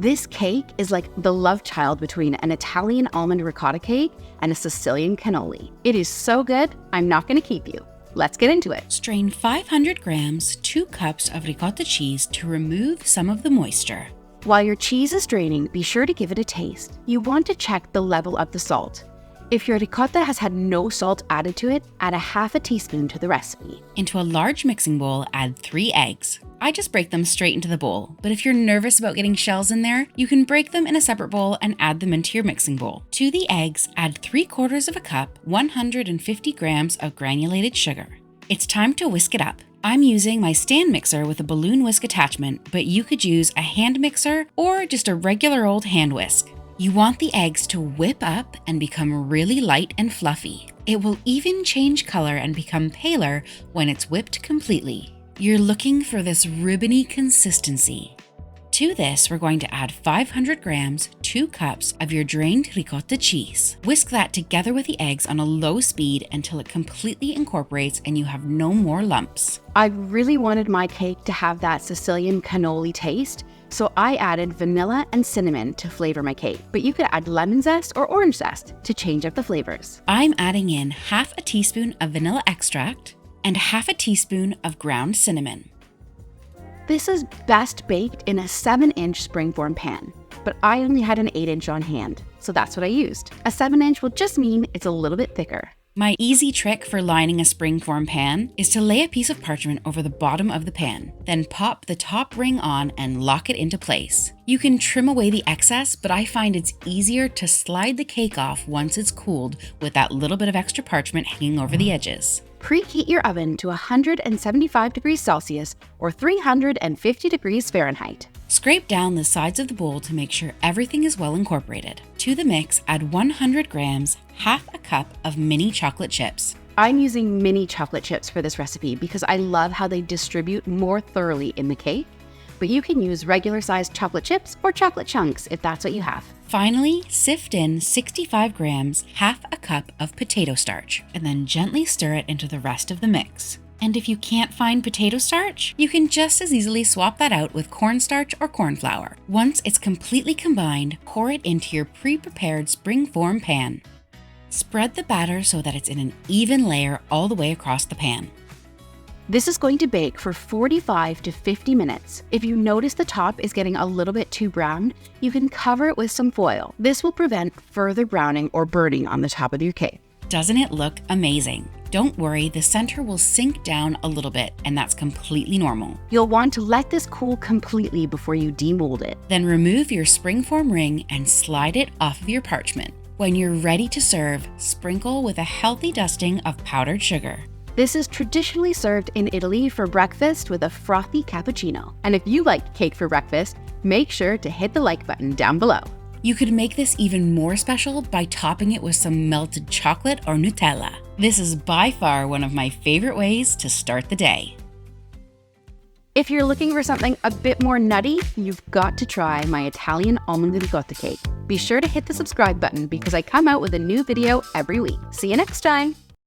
This cake is like the love child between an Italian almond ricotta cake and a Sicilian cannoli. It is so good, I'm not going to keep you. Let's get into it. Strain 500 grams, 2 cups of ricotta cheese to remove some of the moisture. While your cheese is draining, be sure to give it a taste. You want to check the level of the salt. If your ricotta has had no salt added to it, add a half a teaspoon to the recipe. Into a large mixing bowl, add 3 eggs. I just break them straight into the bowl, but if you're nervous about getting shells in there, you can break them in a separate bowl and add them into your mixing bowl. To the eggs, add 3/4 of a cup, 150 grams of granulated sugar. It's time to whisk it up. I'm using my stand mixer with a balloon whisk attachment, but you could use a hand mixer or just a regular old hand whisk. You want the eggs to whip up and become really light and fluffy. It will even change color and become paler when it's whipped completely. You're looking for this ribbony consistency. To this, we're going to add 500 grams, 2 cups of your drained ricotta cheese. Whisk that together with the eggs on a low speed until it completely incorporates and you have no more lumps. I really wanted my cake to have that Sicilian cannoli taste, so I added vanilla and cinnamon to flavor my cake, but you could add lemon zest or orange zest to change up the flavors. I'm adding in half a teaspoon of vanilla extract and half a teaspoon of ground cinnamon. This is best baked in a 7-inch springform pan, but I only had an 8-inch on hand, so that's what I used. A 7-inch will just mean it's a little bit thicker. My easy trick for lining a springform pan is to lay a piece of parchment over the bottom of the pan, then pop the top ring on and lock it into place. You can trim away the excess, but I find it's easier to slide the cake off once it's cooled with that little bit of extra parchment hanging over the edges. Preheat your oven to 175 degrees Celsius or 350 degrees Fahrenheit. Scrape down the sides of the bowl to make sure everything is well incorporated. To the mix, add 100 grams, half a cup of mini chocolate chips. I'm using mini chocolate chips for this recipe because I love how they distribute more thoroughly in the cake, but you can use regular sized chocolate chips or chocolate chunks if that's what you have. Finally, sift in 65 grams, half a cup of potato starch, and then gently stir it into the rest of the mix. And if you can't find potato starch, you can just as easily swap that out with cornstarch or corn flour. Once it's completely combined, pour it into your pre-prepared springform pan. Spread the batter so that it's in an even layer all the way across the pan. This is going to bake for 45 to 50 minutes. If you notice the top is getting a little bit too brown, you can cover it with some foil. This will prevent further browning or burning on the top of your cake. Doesn't it look amazing? Don't worry, the center will sink down a little bit, and that's completely normal. You'll want to let this cool completely before you demold it. Then remove your springform ring and slide it off of your parchment. When you're ready to serve, sprinkle with a healthy dusting of powdered sugar. This is traditionally served in Italy for breakfast with a frothy cappuccino. And if you like cake for breakfast, make sure to hit the like button down below. You could make this even more special by topping it with some melted chocolate or Nutella. This is by far one of my favorite ways to start the day. If you're looking for something a bit more nutty, you've got to try my Italian almond ricotta cake. Be sure to hit the subscribe button because I come out with a new video every week. See you next time!